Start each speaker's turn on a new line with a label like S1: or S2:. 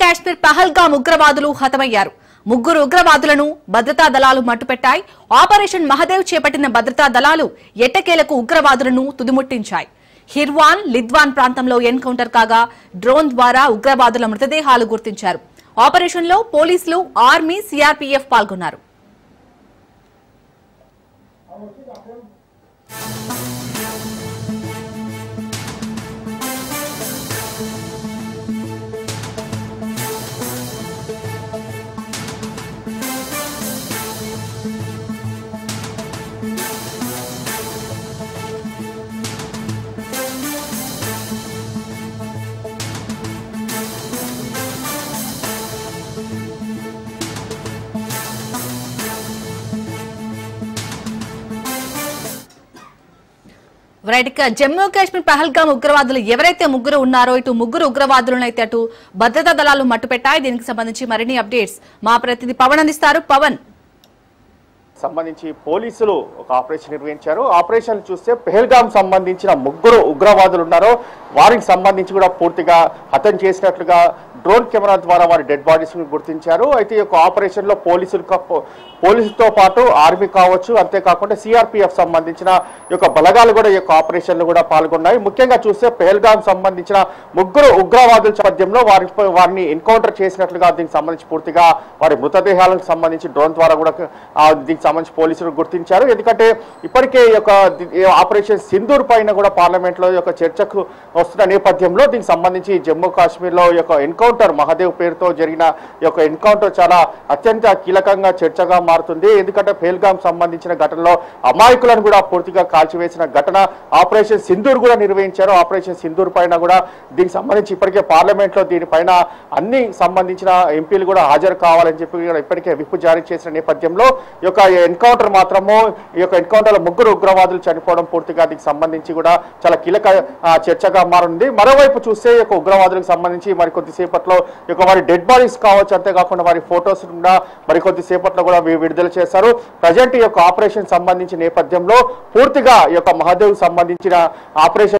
S1: కాశ్మీర్ పహల్గామ్ ఉగ్రవాదులు హతమయ్యారు. ముగ్గురు ఉగ్రవాదులను భద్రతా దళాలు మట్టుపెట్టాయి. ఆపరేషన్ మహదేవ్ చేపట్టిన భద్రతా దళాలు ఎట్టకేలకు ఉగ్రవాదులను తుదిముట్టించాయి. హిర్వాన్, లిద్వాన్ ప్రాంతంలో ఎన్కౌంటర్ కాగా డ్రోన్ ద్వారా ఉగ్రవాదుల మృతదేహాలు గుర్తించారు. ఆపరేషన్లో పోలీసులు, ఆర్మీ, సిఆర్పీఎఫ్ పాల్గొన్నారు. జమ్మూ కాశ్మీర్ పహల్గామ్ ఉగ్రవాదులు ఎవరైతే ముగ్గురు ఉన్నారో ఇటు ముగ్గురు ఉగ్రవాదులను అయితే అటు భద్రతా దళాలు మట్టుపెట్టాయి. దీనికి సంబంధించి మరిన్ని అప్డేట్స్ మా ప్రతినిధి పవన్ అందిస్తారు. పవన్,
S2: సంబంధించి పోలీసులు ఒక ఆపరేషన్ నిర్వహించారు. ఆపరేషన్ చూస్తే పెహల్గామ్ సంబంధించిన ముగ్గురు ఉగ్రవాదులు ఉన్నారో వారికి సంబంధించి కూడా పూర్తిగా హతం చేసినట్లుగా డ్రోన్ కెమెరా ద్వారా వారి డెడ్ బాడీస్ ని గుర్తించారు. అయితే ఈ యొక్క ఆపరేషన్ లో పోలీసులతో పాటు ఆర్మీ కావచ్చు, అంతేకాకుండా సిఆర్పీఎఫ్ సంబంధించిన ఈ యొక్క బలగాలు కూడా ఈ యొక్క ఆపరేషన్ లో కూడా పాల్గొన్నాయి. ముఖ్యంగా చూస్తే పెహల్గామ్ సంబంధించిన ముగ్గురు ఉగ్రవాదుల నేపథ్యంలో వారిని ఎన్కౌంటర్ చేసినట్లుగా దీనికి సంబంధించి పూర్తిగా వారి మృతదేహాలకు సంబంధించి డ్రోన్ ద్వారా కూడా దీనికి సంబంధించి పోలీసులు గుర్తించారు. ఎందుకంటే ఇప్పటికే ఈ యొక్క ఆపరేషన్ సింధూర్ పైన కూడా పార్లమెంట్ లో చర్చకు వస్తున్న నేపథ్యంలో దీనికి సంబంధించి జమ్మూ కాశ్మీర్ లో ఈ యొక్క ఎన్కౌంటర్ మహదేవ్ పేరుతో జరిగిన ఈ యొక్క ఎన్కౌంటర్ చాలా అత్యంత కీలకంగా చర్చగా మారుతుంది. ఎందుకంటే పెహల్గామ్ సంబంధించిన ఘటనలో అమాయకులను కూడా పూర్తిగా కాల్చివేసిన ఘటన ఆపరేషన్ సింధూర్ కూడా నిర్వహించారు. ఆపరేషన్ సింధూర్ పైన కూడా దీనికి సంబంధించి ఇప్పటికే పార్లమెంట్ లో దీనిపైన అన్ని సంబంధించిన ఎంపీలు కూడా హాజరు కావాలని చెప్పి ఇప్పటికే విప్ జారీ చేసిన నేపథ్యంలో ఈ యొక్క ఎన్కౌంటర్ మాత్రము ఈ యొక్క ఎన్కౌంటర్ లో ముగ్గురు ఉగ్రవాదులు చనిపోవడం పూర్తిగా దీనికి సంబంధించి కూడా చాలా కీలక చర్చగా మారింది. మరోవైపు చూస్తే ఈ యొక్క ఉగ్రవాదులకు సంబంధించి మరికొద్దిసేపట్లో ఈ యొక్క వారి డెడ్ బాడీస్ కావచ్చు, అంతేకాకుండా వారి ఫొటోస్ కూడా మరికొద్దిసేపట్లో కూడా విడుదల చేశారు. ప్రజెంట్ ఈ యొక్క ఆపరేషన్ సంబంధించిన నేపథ్యంలో పూర్తిగా ఈ యొక్క మహదేవ్ సంబంధించిన ఆపరేషన్